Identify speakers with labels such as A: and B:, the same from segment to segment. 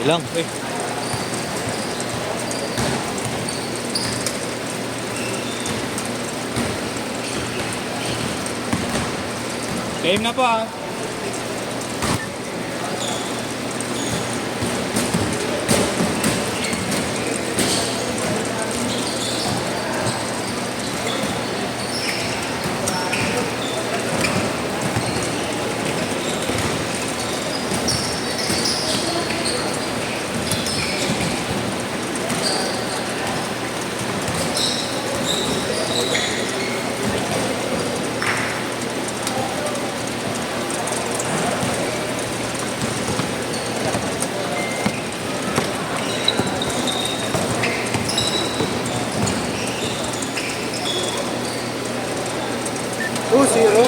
A: lang.
B: Game na po ah.
C: Two, zero.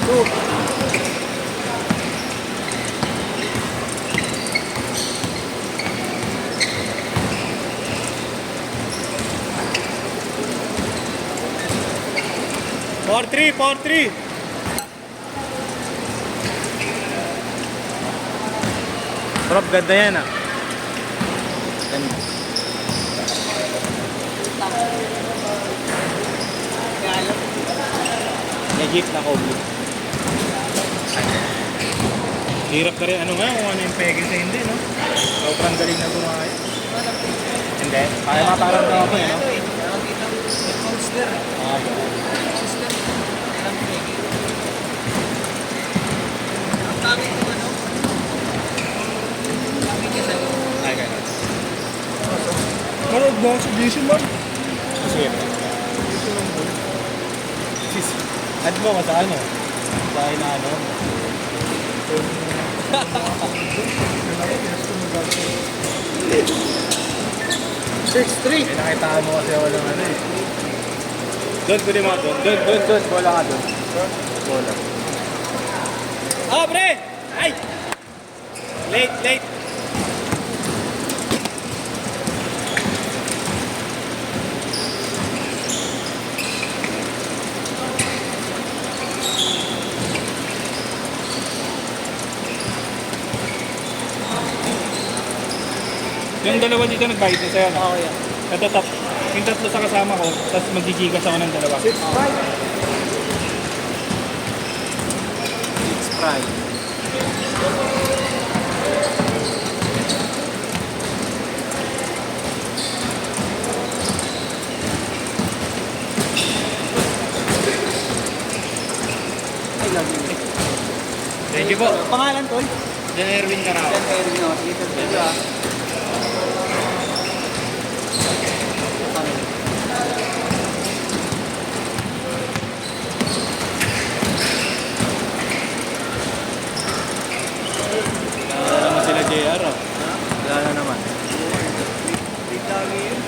C: Two.
B: 4-3, 4-3. Prop, ganda yan ah. Ganda. Legit na Kobli. Hirap ka rin ano nga kung ano yung pegin sa hindi, no? Sobrang galing na gumaya. Hindi. Kaya maparang na ako eh, no?
C: Monster. Sister. Alam mo Peggy. Ang pangit mo ano? Pangit niya sa'yo.
B: Ay, gano'n.
C: Manood mo sa Jason man.
B: Sige. Add mo ka sa ano? Sa inaano?
C: 6-3.
B: Nakitaan mo kasi walang ano eh. Doon, pwede mo doon. Doon. Bola ka doon. Bola. Oh, pre! Ay! Late. Yung dalawa dito nagbayad na sa'yo, no?
C: Oo, yan.
B: Ito, yung tatlo sa kasama ko, tapos magigigas ako ng dalawa.
C: 6-5. Ay, lagi.
B: Thank you po.
C: Pangalan, Tol?
B: Jan Erwin Carao.
C: Yan, Erwin na. Little Tol, ah.
B: Wala naman sila JR, oh. Wala na naman.
C: Big lagi yun.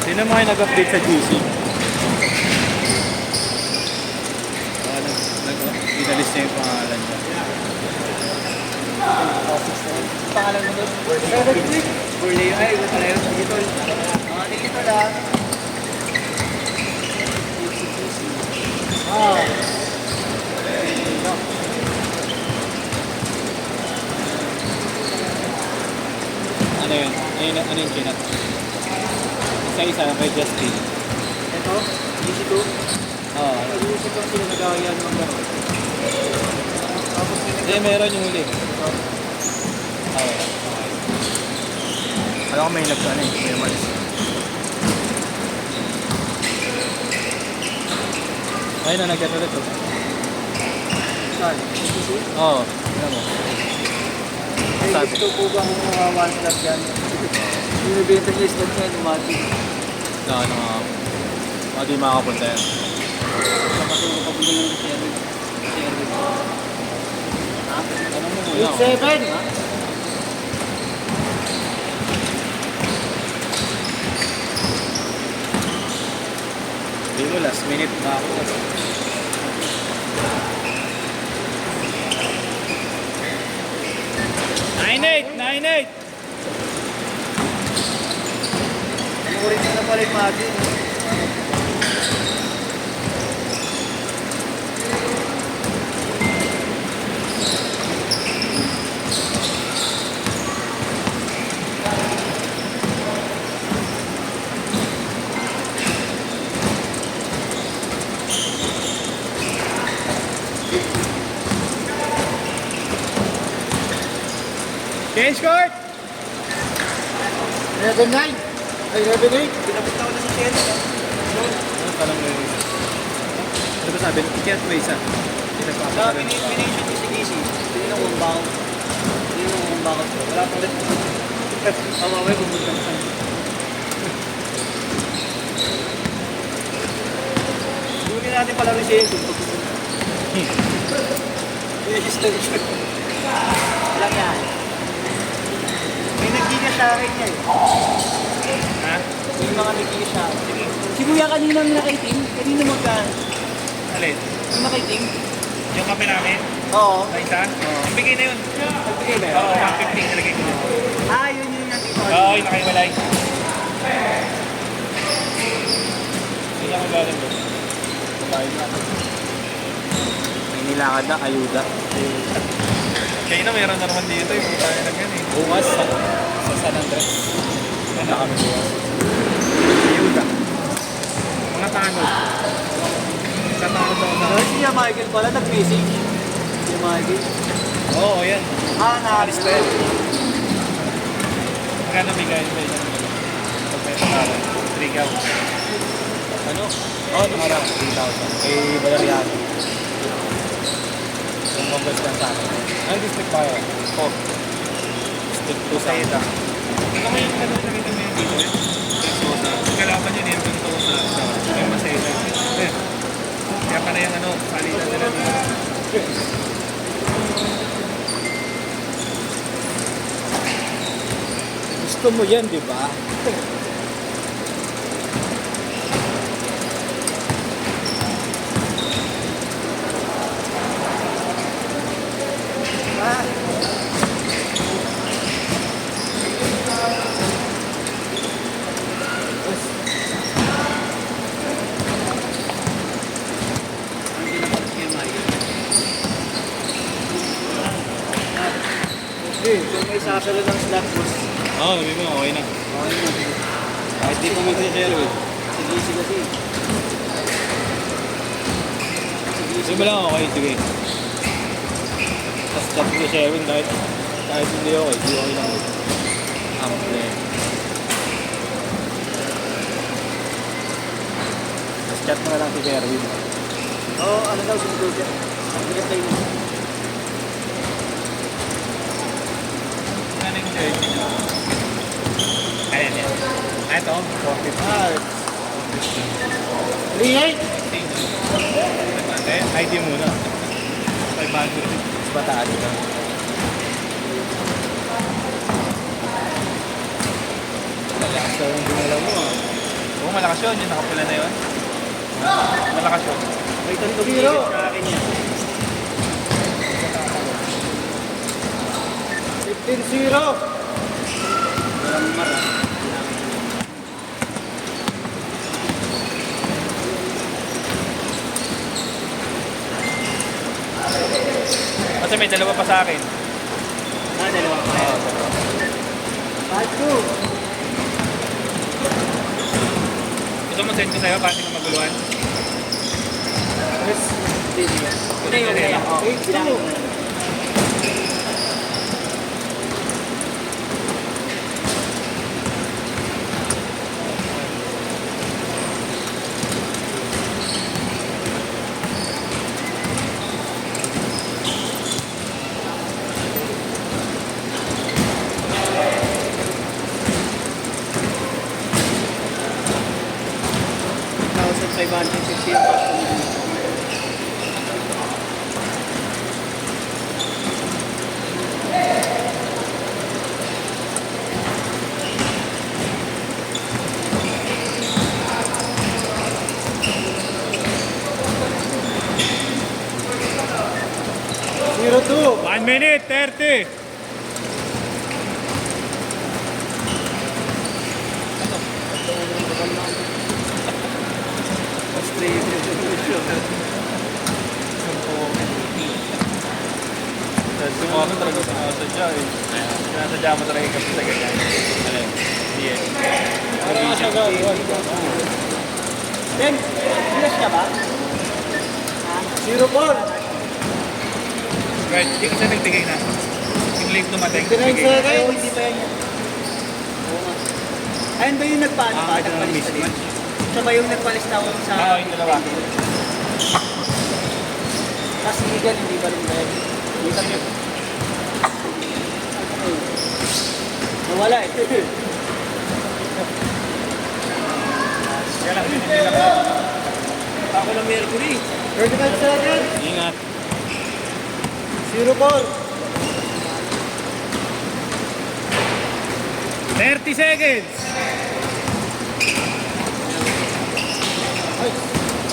B: Hindi naman kayo nag-update sa GC. Inalis niya yung pangalan niya.
C: Pangalan mo doon? Burley. Ay, ito pala yun. Sige, Tol. Mga tingin, Tol, ah. Ah.
B: Ano yun? Ano yung kinat? Isa-isa kay Justin.
C: Ito, GC2.
B: Oo.
C: Nag-uusap lang sila nag-awayan ng gano'n. Tapos
B: Hindi, meron yung huli. Oo. Alam ko may nagkano eh, may umalis. Ayun na, nag-get ulit oh.
C: Saan? CPC?
B: Oo, ano mo.
C: Ay,
B: Sabi.
C: gusto po bang one slot yan? Binibenta niya slot niya, lumati.
B: Na ano nga. Hindi makakapunta yan.
C: Kapatid ko pabili ng service. Ha?
B: Ano mo muna ako?
C: 8-7? Ha?
B: Dito last minute na ako. 9-8!
C: Nanukulit na pala yung margin.
B: Change court!
C: 11-9? Ay, 11-8? Pinapit ako na si Sherry.
B: Ano tanong mo yung isa? Ano ba sabi? Ikiat mo isa.
C: Sa pination ko si Casey, tinanong kung bakit. Tinanong kung bakit ko. Wala pang rin. Mamamay, pumunta ka. Gawin natin pala rin siya yung pagpupunta. Yes, lang siya. Lang yan. May naggigas sa akin niya eh.
B: Ha?
C: May mga naggigas sa akin. Si Kuya kanina nakaitim. Kanina magkaan.
B: Alin?
C: Yung nakaitim.
B: Yung kape namin?
C: Oo.
B: Na isa? Ang bigay na yun.
C: Nagbigay ba yun?
B: Oo, 150 nalagay ko.
C: Ah, yun yung nandito.
B: Oo, yung nakaiwalay. Hindi ako galing doon. Babae na. May nilakad na, ayuda.
A: Kaya na meron na naman dito yung tayo lang yan eh.
B: Bukas sa San Andres. Ano kami bukas? Ayuda. Mga tanod. Sa tanod ako sa...
C: Si Michael pala nag-message. Si Michael.
B: Oo, yan.
C: Ah, naalis pa yun.
A: Magkano bigay sa isang pagpapakalan? 3 cow.
B: Ano? Oo, tumarap. 3,000. Kay Valeriano. Yung congress lang sa akin. Anong district pa kayo? Oh. District 2 sa ita.
A: Ano ko yung ano nakita mo yung dito eh? Sosa. Kalaban yun eh. Yung Sosa. Yung Masela. Eh. Kaya pa na yung ano, palitan nila dito.
B: Gusto mo yan, di ba?
C: Ah. Hindi na pala si Michael. Okay, kung may sasalo ng slot boss.
B: Oo, sabi mo, okay na.
C: Okay na.
B: Kahit di pumunta si Sherwood.
C: Sige, sige, sige.
B: Sige mo lang, okay, sige. Tapos chat ko si Sherwin kahit hindi okay, di okay lang. Ample. Tapos chat mo na lang si Sherwin.
C: Oo, ano daw, sinigod yan. Ang bigat tayo mo.
A: Ano yung jersey nyo?
B: Ayan yan. Ito, 45.
C: 3-8?
B: ID muna. 500. Mas mataas ka. Malakas daw yung dinala mo ah.
A: Oo, malakas yun. Yung nakapula na yun. Malakas yun.
C: May tandong bigat sa akin yan. 15-0. Walang mara.
A: Kasi may dalawa pa sa akin.
C: Ah, dalawa pa yan. Pacho.
A: Gusto mo send ko sa'yo para hindi ka maguluhan?
C: Yes. Hindi, okay lang. Okay, bilangin mo na. 550 yung cost mo.
B: Zero two. 1 minute, 30.
A: Sumama talaga sa sadya eh. Sinasadya mo talaga kasi sa ganyan. Alin? Hindi eh.
C: Ben, flash ka ba?
B: Zero four.
A: Right, hindi kasi nagbigay na. Yung late dumating,
B: 59
A: nagbigay na.
C: Ay,
B: seconds.
C: hindi pa yan yan. Oo nga. Ayun ba yung nagpaano ba? Nagpalis na din? Siya ba yung nagpalis na sa...
A: Oo, yung dalawa.
C: Kasi legal, hindi ba rin ba yan? Hindi pa rin. Nawala eh.
A: Kaya lang, hindi lang.
C: Ako ng Mercury.
B: 35 seconds.
A: Ingat.
B: Zero four.
A: 30 seconds!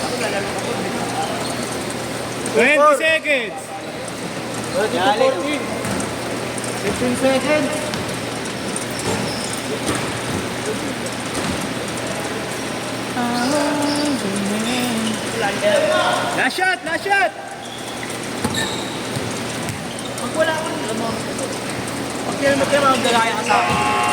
C: Ako lalaro ako.
A: 20 seconds!
B: 30 to 14. 15 seconds.
A: Last shot! Last shot!
C: Pag wala akong alam mo. Pag kaya magdalaya ka sa akin.